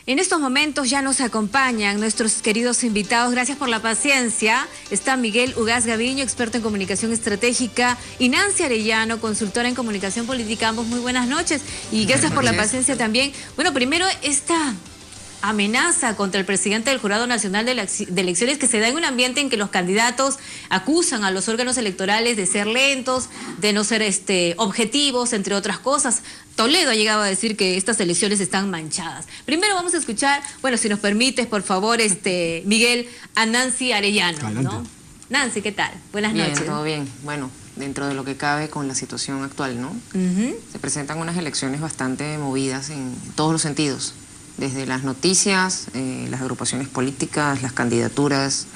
En estos momentos ya nos acompañan nuestros queridos invitados. Gracias por la paciencia. Está Miguel Ugaz Gaviño, experto en comunicación estratégica, y Nancy Arellano, consultora en comunicación política. Ambos muy buenas noches y gracias por la paciencia también. Bueno, primero esta amenaza contra el presidente del Jurado Nacional de Elecciones, que se da en un ambiente en que los candidatos acusan a los órganos electorales de ser lentos, de no ser objetivos, entre otras cosas. Toledo ha llegado a decir que estas elecciones están manchadas. Primero vamos a escuchar, bueno, si nos permites, por favor, Miguel, a Nancy Arellano, ¿no? Nancy, ¿qué tal? Buenas noches. Bien, todo bien. Bueno, dentro de lo que cabe con la situación actual, ¿no? Se presentan unas elecciones bastante movidas en todos los sentidos. Desde las noticias, las agrupaciones políticas, las candidaturas,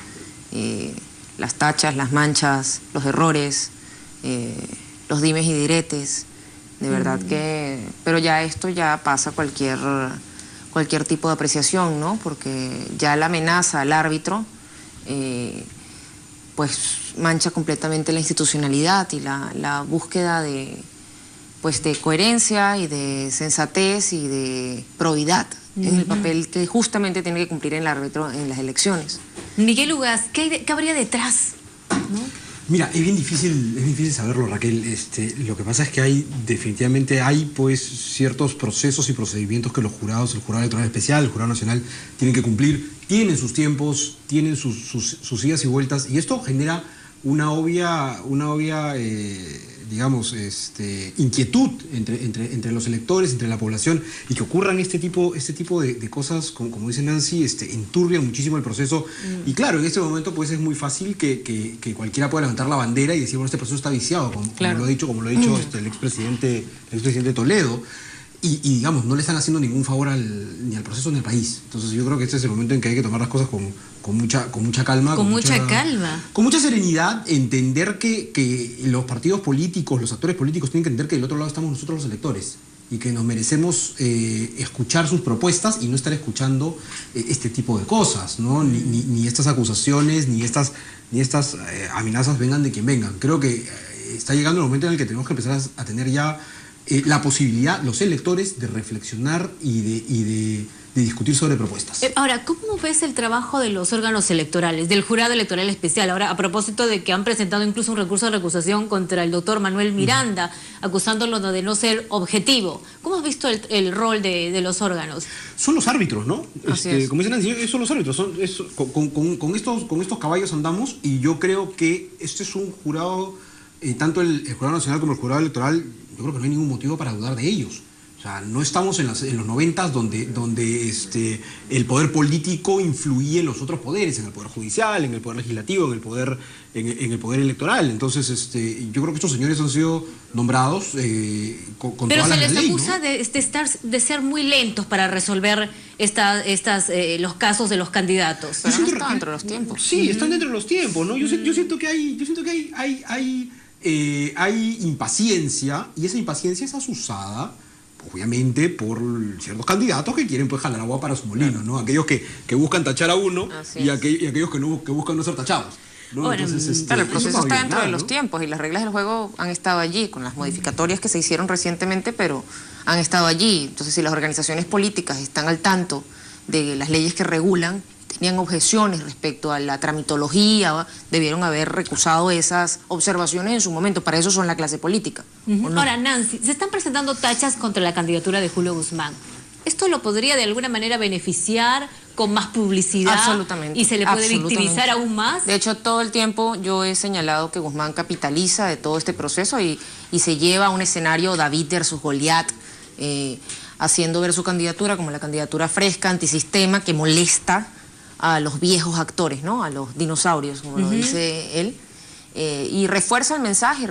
las tachas, las manchas, los errores, los dimes y diretes. De verdad que... Pero ya esto ya pasa cualquier tipo de apreciación, ¿no? Porque ya la amenaza al árbitro, pues mancha completamente la institucionalidad y la búsqueda de coherencia y de sensatez y de probidad en el papel que justamente tiene que cumplir el árbitro en las elecciones. Miguel Ugaz, ¿qué habría detrás, ¿no? Mira, es bien difícil saberlo, Raquel. Lo que pasa es que definitivamente hay pues ciertos procesos y procedimientos que los jurados, el jurado electoral especial, el jurado nacional, tienen que cumplir, tienen sus tiempos, tienen sus idas y vueltas, y esto genera una obvia digamos, inquietud entre los electores, entre la población, y que ocurran este tipo de cosas, como dice Nancy, enturbian muchísimo el proceso. Y claro, en este momento pues es muy fácil que cualquiera pueda levantar la bandera y decir, bueno, este proceso está viciado, como lo ha dicho el expresidente Toledo. Y digamos, no le están haciendo ningún favor ni al proceso ni al país. Entonces yo creo que este es el momento en que hay que tomar las cosas con mucha calma. Con mucha calma. Con mucha serenidad, entender que los partidos políticos, los actores políticos tienen que entender que del otro lado estamos nosotros los electores y que nos merecemos escuchar sus propuestas y no estar escuchando este tipo de cosas, ¿no? Ni estas acusaciones, ni estas amenazas vengan de quien vengan. Creo que está llegando el momento en el que tenemos que empezar a tener ya la posibilidad, los electores, de reflexionar y de discutir sobre propuestas. Ahora, ¿cómo ves el trabajo de los órganos electorales, del jurado electoral especial? Ahora, a propósito de que han presentado incluso un recurso de recusación contra el doctor Manuel Miranda, acusándolo de no ser objetivo. ¿Cómo has visto el rol de los órganos? Son los árbitros, ¿no? Como dicen, son los árbitros. Con estos caballos andamos, y yo creo que este es un jurado, tanto el jurado nacional como el jurado electoral, yo creo que no hay ningún motivo para dudar de ellos. O sea, no estamos en los 90s donde el poder político influía en los otros poderes, en el poder judicial, en el poder legislativo, en el poder electoral. Entonces, yo creo que estos señores han sido nombrados con Pero toda la ley. Pero se les acusa, ¿no?, de ser muy lentos para resolver los casos de los candidatos. Pero no están dentro de los tiempos. Sí, están dentro de los tiempos, ¿no? Yo siento que hay impaciencia, y esa impaciencia es asusada, obviamente, por ciertos candidatos que quieren pues jalar agua para su molino, ¿no? Aquellos que buscan tachar a uno y aquellos que buscan no ser tachados, ¿no? Bueno, entonces, claro, el proceso está dentro de los tiempos, y las reglas del juego han estado allí, con las modificatorias que se hicieron recientemente, pero han estado allí. Entonces, si las organizaciones políticas están al tanto de las leyes que regulan, tenían objeciones respecto a la tramitología, debieron haber recusado esas observaciones en su momento. Para eso son la clase política. ¿O no? Ahora, Nancy, se están presentando tachas contra la candidatura de Julio Guzmán. ¿Esto lo podría de alguna manera beneficiar con más publicidad? Absolutamente. ¿Y se le puede victimizar aún más? De hecho, todo el tiempo yo he señalado que Guzmán capitaliza de todo este proceso y se lleva a un escenario David versus Goliat, haciendo ver su candidatura como la candidatura fresca, antisistema, que molesta a los viejos actores, ¿no? A los dinosaurios, como lo dice él, y refuerza el mensaje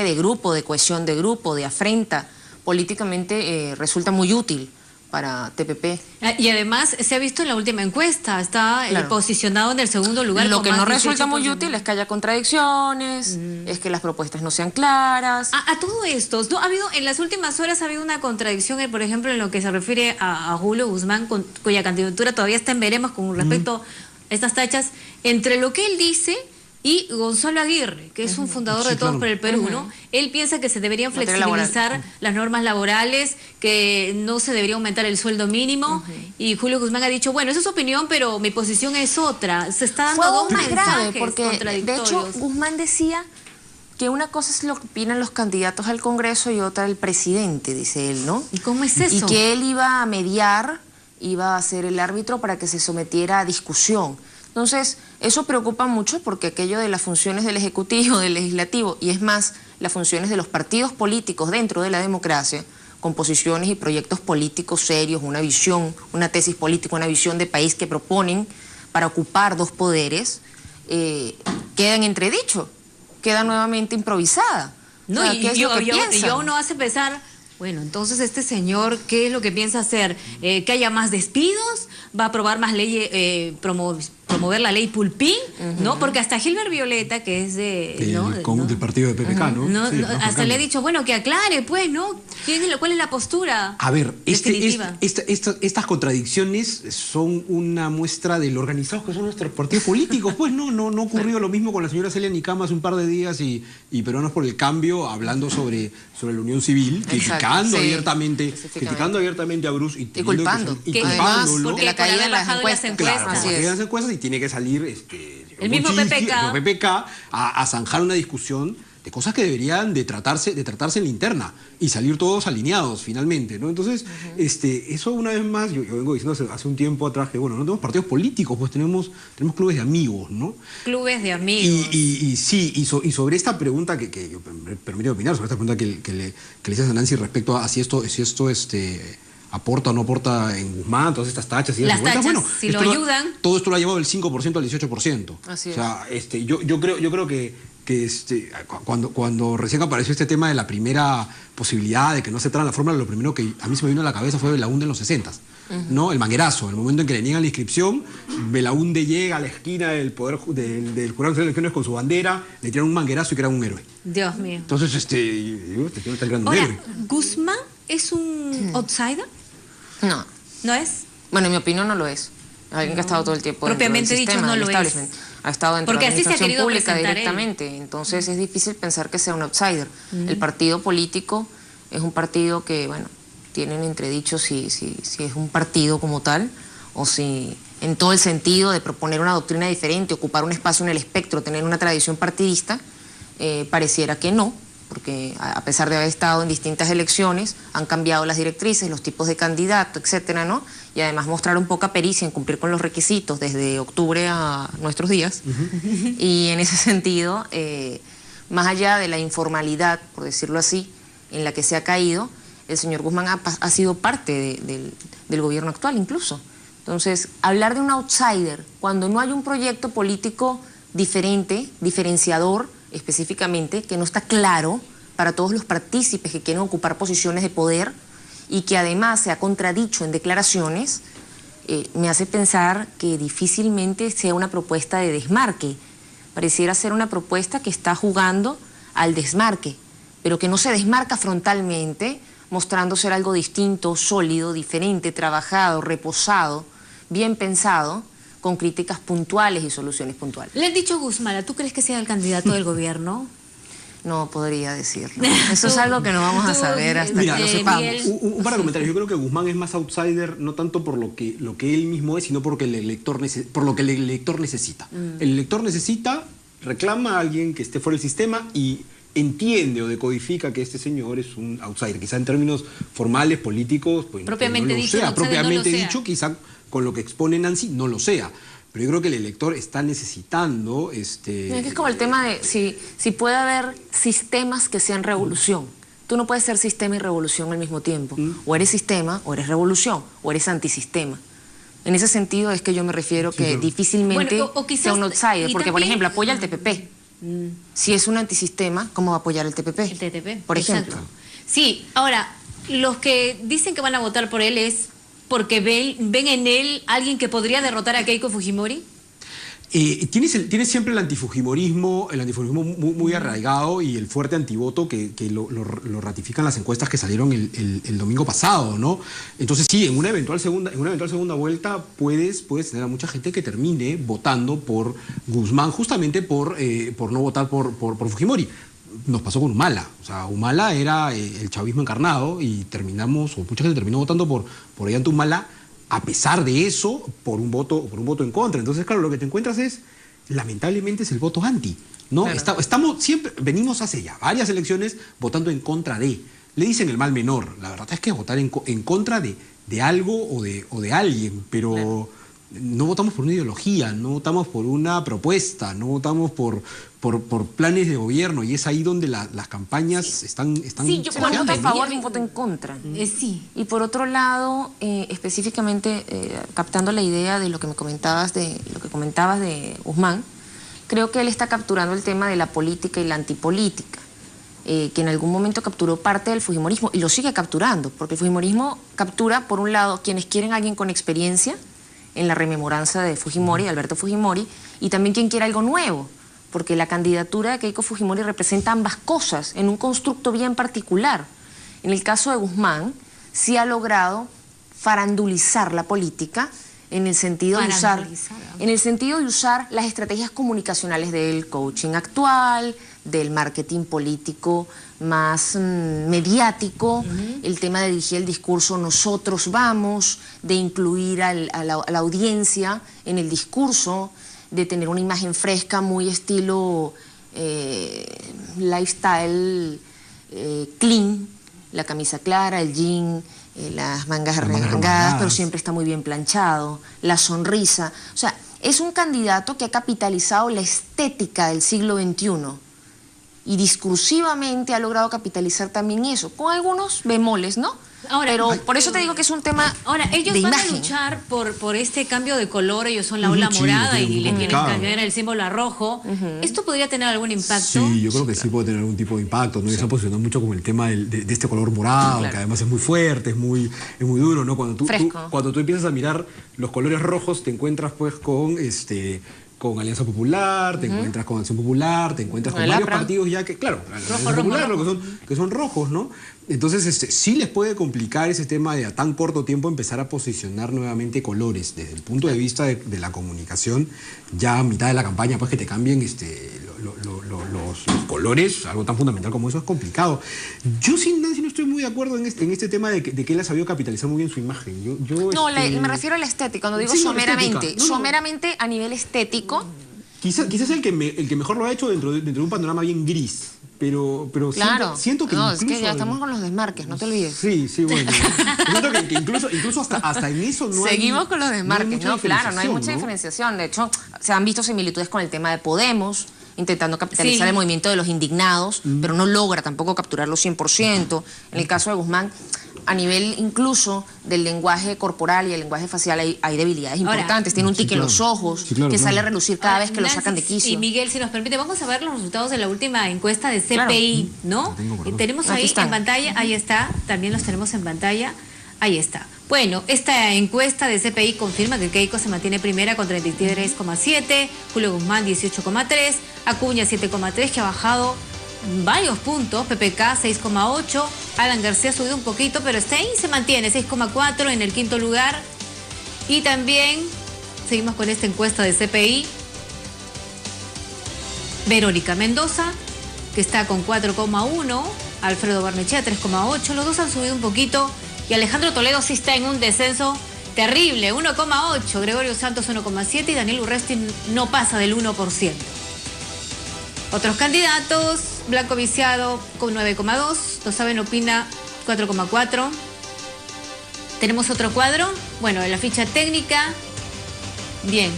de grupo, de cohesión de grupo, de afrenta. Políticamente resulta muy útil para TPP. Y además se ha visto en la última encuesta, está posicionado en el segundo lugar. Lo que no resulta muy útil es que haya contradicciones, es que las propuestas no sean claras. A todo esto, ¿no? En las últimas horas ha habido una contradicción, por ejemplo, en lo que se refiere a Julio Guzmán, cuya candidatura todavía está en veremos con respecto a estas tachas, entre lo que él dice Y Gonzalo Aguirre, que es un fundador de Todos por el Perú, ¿no? Él piensa que se deberían flexibilizar las normas laborales, que no se debería aumentar el sueldo mínimo. Y Julio Guzmán ha dicho, bueno, esa es su opinión, pero mi posición es otra. Se está dando dos mensajes contradictorios. De hecho, Guzmán decía que una cosa es lo que opinan los candidatos al Congreso y otra el presidente, dice él, ¿no? ¿Y cómo es eso? Y que él iba a mediar, iba a ser el árbitro para que se sometiera a discusión. Entonces, eso preocupa mucho porque aquello de las funciones del Ejecutivo, del Legislativo, y es más, las funciones de los partidos políticos dentro de la democracia, con posiciones y proyectos políticos serios, una visión, una tesis política, una visión de país que proponen para ocupar dos poderes, queda en entredicho, queda nuevamente improvisada. No, o sea, y uno hace pensar, bueno, entonces este señor, ¿qué es lo que piensa hacer? ¿Que haya más despidos? ¿Va a aprobar más leyes, promover la ley Pulpín? ¿No? Porque hasta Gilbert Violeta, que es del partido de PPK, ¿no? Sí, hasta le he dicho, bueno, que aclare, pues, ¿no? ¿Cuál es la postura? A ver, estas contradicciones son una muestra de lo organizados que son nuestros partidos políticos. Pues no ocurrió lo mismo con la señora Celia Nicama hace un par de días y Peruanos por el Cambio hablando sobre la unión civil, criticando abiertamente a Bruce y culpándolo. Porque la caída de las encuestas. Claro, las encuestas y tiene que salir el mismo PPK a zanjar una discusión de cosas que deberían de tratarse en la interna y salir todos alineados finalmente, ¿no? Entonces, eso una vez más, yo vengo diciendo hace un tiempo atrás que, bueno, no tenemos partidos políticos, pues tenemos clubes de amigos, ¿no? Clubes de amigos. Y sobre esta pregunta que yo permítame opinar, sobre esta pregunta que le hice a Nancy respecto a si esto aporta o no aporta en Guzmán, todas estas tachas y las tachas, bueno, si lo ayudan. Todo esto lo ha llevado del 5% al 18%. Así es. O sea, yo creo que cuando recién apareció este tema de la primera posibilidad de que no se traiga la fórmula, lo primero que a mí se me vino a la cabeza fue Belaúnde en los 60s, ¿no? El manguerazo, el momento en que le niegan la inscripción, Belaúnde llega a la esquina del Jurado Nacional de Elecciones con su bandera, le tiran un manguerazo y crean un héroe. Dios mío. Entonces, está el gran héroe. ¿Guzmán es un outsider? No. ¿No es? Bueno, en mi opinión no lo es. Alguien que ha estado todo el tiempo propiamente dentro del sistema, dicho, no lo es. Ha estado dentro porque de la administración pública directamente. Entonces es difícil pensar que sea un outsider. El partido político es un partido que, bueno, tienen entredicho si es un partido como tal o si en todo el sentido de proponer una doctrina diferente, ocupar un espacio en el espectro, tener una tradición partidista, pareciera que no, porque a pesar de haber estado en distintas elecciones, han cambiado las directrices, los tipos de candidato, etcétera, ¿no? Y además mostraron poca pericia en cumplir con los requisitos desde octubre a nuestros días. Y en ese sentido, más allá de la informalidad, por decirlo así, en la que se ha caído, el señor Guzmán ha sido parte del gobierno actual incluso. Entonces, hablar de un outsider cuando no hay un proyecto político diferente, diferenciador, específicamente, que no está claro para todos los partícipes que quieren ocupar posiciones de poder y que además se ha contradicho en declaraciones, me hace pensar que difícilmente sea una propuesta de desmarque. Pareciera ser una propuesta que está jugando al desmarque, pero que no se desmarca frontalmente, mostrando ser algo distinto, sólido, diferente, trabajado, reposado, bien pensado, con críticas puntuales y soluciones puntuales. Le han dicho Guzmán, ¿tú crees que sea el candidato del gobierno? No podría decirlo. Eso es algo que no vamos a saber hasta que lo sepamos. Un par de comentarios. Yo creo que Guzmán es más outsider, no tanto por lo que él mismo es, sino por lo que el elector necesita. El elector reclama a alguien que esté fuera del sistema y entiende o decodifica que este señor es un outsider. Quizá en términos formales, políticos, pues propiamente no lo sea. Propiamente dicho, quizá con lo que expone Nancy no lo sea. Pero yo creo que el elector está necesitando... Es como el tema de si puede haber sistemas que sean revolución. Tú no puedes ser sistema y revolución al mismo tiempo. O eres sistema, o eres revolución, o eres antisistema. En ese sentido es que yo me refiero que difícilmente sea un outsider. Porque, por ejemplo, apoya al TPP. Si es un antisistema, ¿cómo va a apoyar el TPP? El TPP, por ejemplo. Sí, ahora, los que dicen que van a votar por él es... porque ven en él alguien que podría derrotar a Keiko Fujimori. Tienes siempre el antifujimorismo muy arraigado y el fuerte antivoto que lo ratifican las encuestas que salieron el domingo pasado, ¿no? Entonces sí, en una eventual segunda vuelta puedes tener a mucha gente que termine votando por Guzmán justamente por no votar por Fujimori. Nos pasó con Humala. O sea, Humala era el chavismo encarnado y mucha gente terminó votando por Ollanta Humala, a pesar de eso, por un voto en contra. Entonces, claro, lo que te encuentras lamentablemente, es el voto anti, ¿no? Claro. Venimos hace ya varias elecciones votando en contra de. Le dicen el mal menor. La verdad es que es votar en contra de algo o de alguien, pero claro, no votamos por una ideología, no votamos por una propuesta, no votamos por planes de gobierno, y es ahí donde las campañas están sí, yo voto a favor y un voto en contra. Sí. Y por otro lado, específicamente captando la idea de lo que comentabas de Guzmán, creo que él está capturando el tema de la política y la antipolítica, que en algún momento capturó parte del fujimorismo y lo sigue capturando, porque el fujimorismo captura, por un lado, quienes quieren a alguien con experiencia en la rememoranza de Fujimori, de Alberto Fujimori, y también quien quiera algo nuevo, porque la candidatura de Keiko Fujimori representa ambas cosas en un constructo bien particular. En el caso de Guzmán, sí ha logrado farandulizar la política en el sentido de usar las estrategias comunicacionales del coaching actual, del marketing político más mediático, el tema de dirigir el discurso nosotros vamos, de incluir a la audiencia en el discurso, de tener una imagen fresca, muy estilo lifestyle clean, la camisa clara, el jean, las mangas arremangadas, pero siempre está muy bien planchado, la sonrisa. O sea, es un candidato que ha capitalizado la estética del siglo XXI y discursivamente ha logrado capitalizar también eso, con algunos bemoles, ¿no? Ahora, pero por eso te digo que es un tema. Ahora, ellos van a luchar por este cambio de color. Ellos son la ola morada y le quieren cambiar el símbolo a rojo. ¿Esto podría tener algún impacto? Sí, yo creo que sí puede tener algún tipo de impacto, ¿no? Sí. Se ha posicionado mucho con el tema de este color morado, claro, que además es muy fuerte, es muy duro, ¿no? Cuando tú empiezas a mirar los colores rojos, te encuentras pues con Alianza Popular, te encuentras con Acción Popular, te encuentras con varios partidos ya que, claro, Alianza Popular, que son rojos, ¿no? Entonces, sí les puede complicar ese tema de a tan corto tiempo empezar a posicionar nuevamente colores. Desde el punto de vista de la comunicación, ya a mitad de la campaña, pues que te cambien los colores, algo tan fundamental como eso es complicado. Yo sin Nancy no estoy muy de acuerdo en este tema de que él ha sabido capitalizar muy bien su imagen. Me refiero a la estética, cuando digo sí, someramente. Someramente a nivel estético. Quizás el que mejor lo ha hecho dentro de un panorama bien gris. Pero claro, siento que incluso... es que ya estamos con los desmarques, no te olvides. Sí, bueno. Siento que incluso hasta en eso no Seguimos con los desmarques, claro, no hay mucha diferenciación. De hecho, se han visto similitudes con el tema de Podemos, intentando capitalizar el movimiento de los indignados, pero no logra tampoco capturarlo 100%. En el caso de Guzmán, a nivel incluso del lenguaje corporal y el lenguaje facial hay debilidades importantes. Tiene un tique en los ojos que sale a relucir cada vez que lo sacan de quicio. Y Miguel, si nos permite, vamos a ver los resultados de la última encuesta de CPI, ¿no? Tenemos ahí en pantalla, ahí está, también los tenemos en pantalla, ahí está. Bueno, esta encuesta de CPI confirma que Keiko se mantiene primera con 33,7, Julio Guzmán 18,3, Acuña 7,3, que ha bajado varios puntos, PPK 6,8, Alan García ha subido un poquito, pero está ahí, se mantiene 6,4 en el quinto lugar. Y también seguimos con esta encuesta de CPI, Verónica Mendoza, que está con 4,1, Alfredo Barnechea 3,8, los dos han subido un poquito, y Alejandro Toledo sí está en un descenso terrible, 1,8, Gregorio Santos 1,7 y Daniel Urresti no pasa del 1%. Otros candidatos, Blanco Viciado con 9,2, Lo Saben opina 4,4. Tenemos otro cuadro, bueno, la ficha técnica. Bien.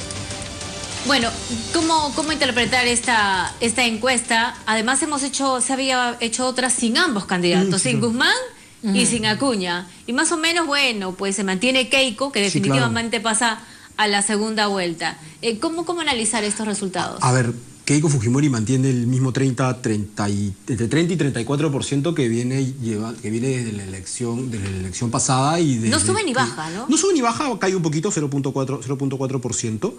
Bueno, ¿cómo interpretar esta encuesta? Además se había hecho otras sin ambos candidatos, sin Guzmán y sin Acuña. Y más o menos, bueno, pues se mantiene Keiko, que definitivamente pasa a la segunda vuelta. ¿Cómo analizar estos resultados? A ver, Keiko Fujimori mantiene el mismo entre 30 y 34% que viene desde la elección pasada. No sube ni baja, ¿no? No sube ni baja, cae un poquito, 0.4%.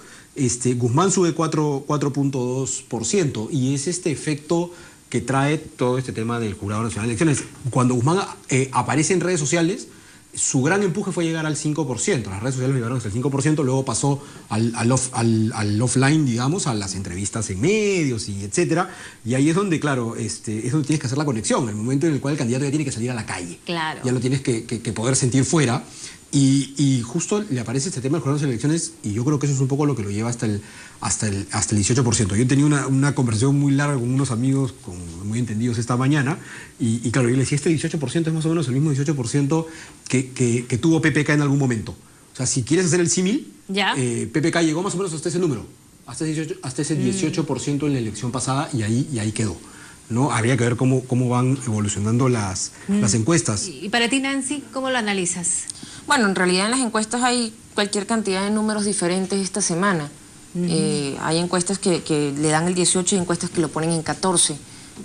Guzmán sube 4.2%, y es este efecto que trae todo este tema del Jurado Nacional de Elecciones. Cuando Guzmán aparece en redes sociales, su gran empuje fue llegar al 5%. Las redes sociales lo llevaron hasta el 5%, luego pasó al offline, digamos, a las entrevistas en medios y etcétera. Y ahí es donde, claro, es donde tienes que hacer la conexión, el momento en el cual el candidato ya tiene que salir a la calle. Claro. Ya lo tienes que poder sentir fuera. Y justo le aparece este tema del Jurado de Elecciones, y yo creo que eso es un poco lo que lo lleva hasta el 18%. Yo tenía una conversación muy larga con unos amigos muy entendidos esta mañana, y claro, yo le decía, este 18% es más o menos el mismo 18% que tuvo PPK en algún momento. O sea, si quieres hacer el símil, PPK llegó más o menos hasta ese número, hasta ese 18% en la elección pasada, y ahí quedó, ¿no? Habría que ver cómo van evolucionando las encuestas. Y para ti, Nancy, ¿cómo lo analizas? Bueno, en realidad en las encuestas hay cualquier cantidad de números diferentes esta semana. Hay encuestas que le dan el 18 y encuestas que lo ponen en 14.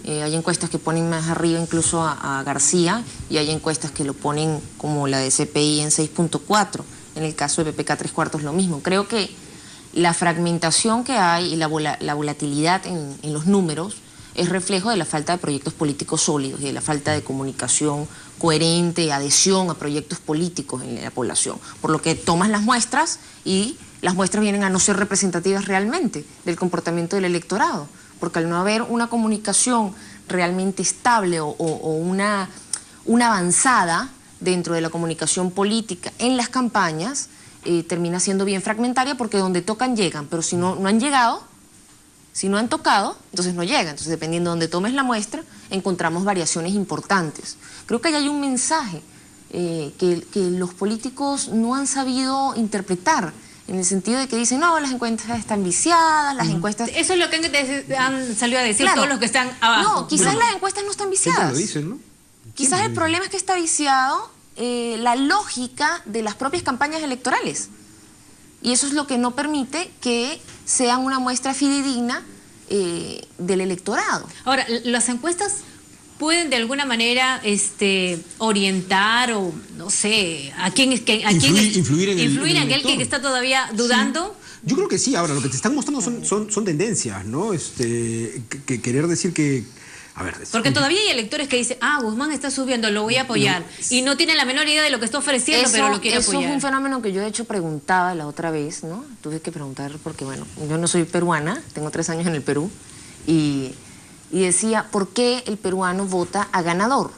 Hay encuestas que ponen más arriba incluso a García, y hay encuestas que lo ponen como la de CPI en 6.4. En el caso de PPK 3/4 lo mismo. Creo que la fragmentación que hay y la volatilidad en los números es reflejo de la falta de proyectos políticos sólidos y de la falta de comunicación coherente, adhesión a proyectos políticos en la población. Por lo que tomas las muestras y las muestras vienen a no ser representativas realmente del comportamiento del electorado, porque al no haber una comunicación realmente estable o una avanzada dentro de la comunicación política en las campañas, termina siendo bien fragmentaria, porque donde tocan llegan, pero si no han llegado, si no han tocado, entonces no llegan. Entonces, dependiendo de donde tomes la muestra, encontramos variaciones importantes. Creo que ahí hay un mensaje que los políticos no han sabido interpretar, en el sentido de que dicen, no, las encuestas están viciadas, las encuestas... Eso es lo que han salido a decir, claro, todos los que están abajo. No, quizás las encuestas no están viciadas. Lo dicen, ¿no? Quizás el problema es que está viciado la lógica de las propias campañas electorales. Y eso es lo que no permite que sean una muestra fidedigna del electorado. Ahora, las encuestas pueden de alguna manera orientar o, no sé, influir en aquel que está todavía dudando. Sí. Yo creo que sí. Ahora, lo que te están mostrando son tendencias, ¿no? Querer decir que... A ver, porque todavía hay electores que dicen, Guzmán está subiendo, lo voy a apoyar. Y no tienen la menor idea de lo que está ofreciendo, pero lo quiere apoyar. Eso es un fenómeno que yo de hecho preguntaba la otra vez, ¿no? Tuve que preguntar porque, bueno, yo no soy peruana, tengo 3 años en el Perú, y decía, ¿por qué el peruano vota a ganador?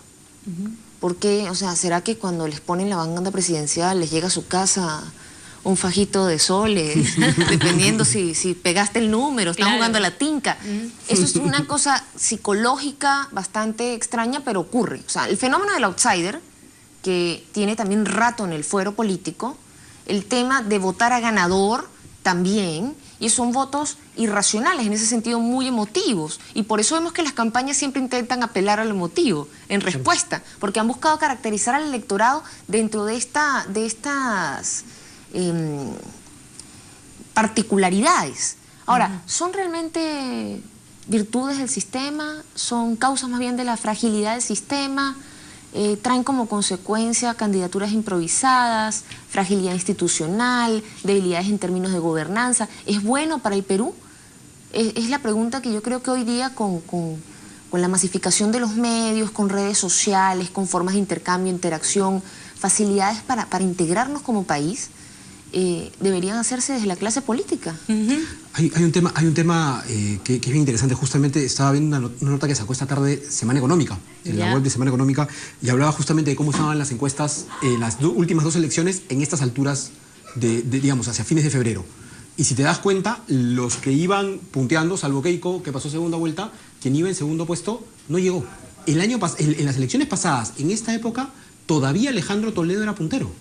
¿Por qué? O sea, ¿será que cuando les ponen la banda presidencial les llega a su casa un fajito de soles, dependiendo si pegaste el número, están jugando a la tinca? Eso es una cosa psicológica bastante extraña, pero ocurre. O sea, el fenómeno del outsider, que tiene también rato en el fuero político, el tema de votar a ganador también, y son votos irracionales, en ese sentido muy emotivos, y por eso vemos que las campañas siempre intentan apelar a lo emotivo en respuesta, porque han buscado caracterizar al electorado dentro de estas particularidades. Ahora, ¿son realmente virtudes del sistema? ¿Son causas más bien de la fragilidad del sistema? ¿Traen como consecuencia candidaturas improvisadas, fragilidad institucional, debilidades en términos de gobernanza? ¿Es bueno para el Perú? Es la pregunta que yo creo que hoy día con la masificación de los medios, con redes sociales, con formas de intercambio, interacción, facilidades para integrarnos como país, deberían hacerse desde la clase política. Hay un tema que es bien interesante. Justamente estaba viendo una nota que sacó esta tarde Semana Económica, en la web de Semana Económica, y hablaba justamente de cómo estaban las encuestas, las últimas 2 elecciones en estas alturas, digamos, hacia fines de febrero. Y si te das cuenta, los que iban punteando, salvo Keiko, que pasó segunda vuelta, quien iba en segundo puesto no llegó. En las elecciones pasadas, en esta época, todavía Alejandro Toledo era puntero.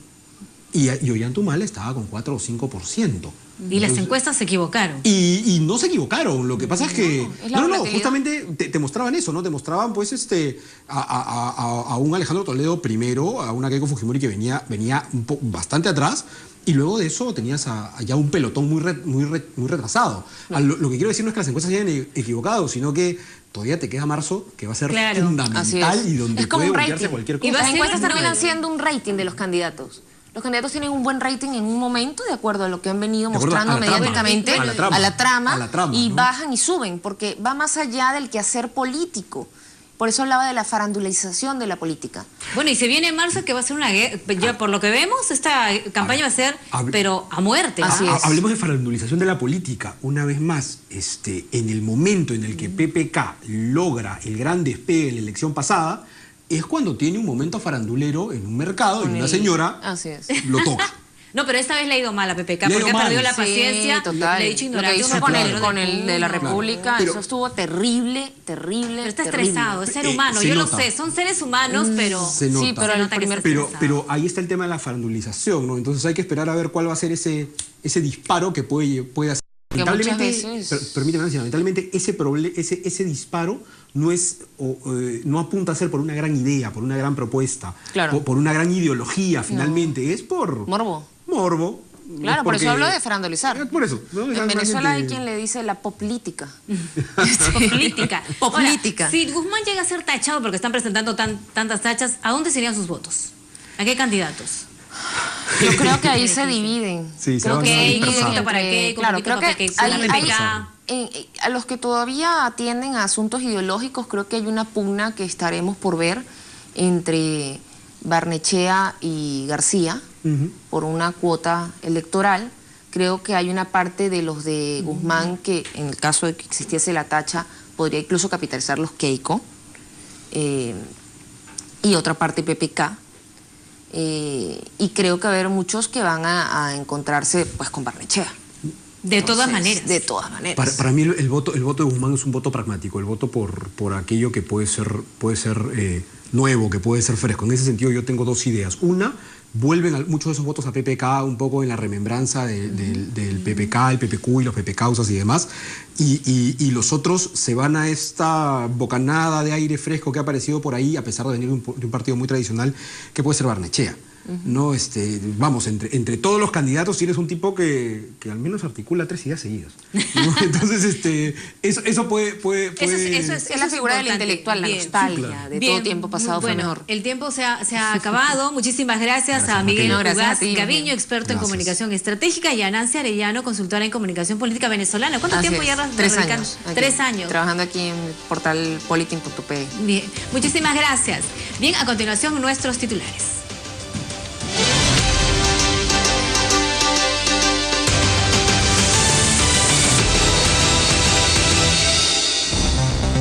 Y Ollanthumal estaba con 4 o 5%. Y las encuestas se equivocaron. Y no se equivocaron. Lo que pasa es que... justamente te mostraban eso, ¿no? Te mostraban, pues, a un Alejandro Toledo primero, a una Keiko Fujimori que venía bastante atrás, y luego de eso tenías allá un pelotón muy retrasado. Lo que quiero decir no es que las encuestas se hayan equivocado, sino que todavía te queda marzo, que va a ser fundamental y donde puede voltearse cualquier cosa. Y las encuestas terminan siendo un rating de los candidatos. Los candidatos tienen un buen rating en un momento de acuerdo a lo que han venido mostrando mediáticamente, a la trama, y ¿no? Bajan y suben, porque va más allá del quehacer político. Por eso hablaba de la farandulización de la política. Bueno, y se viene en marzo que va a ser una guerra. Ya por lo que vemos, esta campaña va a ser, pero a muerte. Así es. Hablemos de farandulización de la política. Una vez más, en el momento en el que PPK logra el gran despegue en la elección pasada, es cuando tiene un momento farandulero en un mercado y una señora lo toca. No, pero esta vez le ha ido mal a PPK porque ha perdido la paciencia. Sí, total. Le he dicho ignorar. Lo que hizo con el de la República, eso estuvo terrible. Pero está estresado, es ser humano, yo lo sé, son seres humanos, pero... Sí, pero ahí está el tema de la farandulización, ¿no? Entonces hay que esperar a ver cuál va a ser ese disparo que puede hacer. Lamentablemente, permíteme decir, lamentablemente ese disparo no apunta a ser por una gran idea, por una gran propuesta, por una gran ideología, finalmente, es por... Morbo. Claro, por eso hablo de farandulizar. Por eso. ¿No? En Venezuela hay quien le dice la poplítica. Poplítica. Si Guzmán llega a ser tachado porque están presentando tantas tachas, ¿a dónde serían sus votos? ¿A qué candidatos? Yo creo que ahí se dividen. Sí, creo que se dividen para qué, claro, creo que a los que todavía atienden a asuntos ideológicos, creo que hay una pugna que estaremos por ver entre Barnechea y García por una cuota electoral. Creo que hay una parte de los de Guzmán que, en el caso de que existiese la tacha, podría incluso capitalizar los Keiko, y otra parte PPK. Y creo que va a haber muchos que van a encontrarse pues con Barnechea. De todas maneras. De todas maneras. Para mí el voto de Guzmán es un voto pragmático, el voto por aquello que puede ser nuevo, que puede ser fresco. En ese sentido yo tengo dos ideas. Una, vuelven muchos de esos votos a PPK un poco en la remembranza del PPK, el PPQ y los PPCausas y demás, y los otros se van a esta bocanada de aire fresco que ha aparecido por ahí, a pesar de venir de un partido muy tradicional, que puede ser Barnechea. No, vamos, entre todos los candidatos tienes un tipo que al menos articula 3 ideas seguidas, ¿no? Entonces, eso puede... Eso es la figura del intelectual, la nostalgia de todo tiempo pasado fue mejor. El tiempo se ha acabado. Muchísimas gracias a Miguel Ugaz Gaviño, experto en comunicación estratégica, y a Nancy Arellano, consultora en comunicación política venezolana. ¿Cuánto tiempo ya? 3 años. 3 años. Trabajando aquí en el portal politin.pe. Bien, muchísimas gracias. Bien, a continuación nuestros titulares.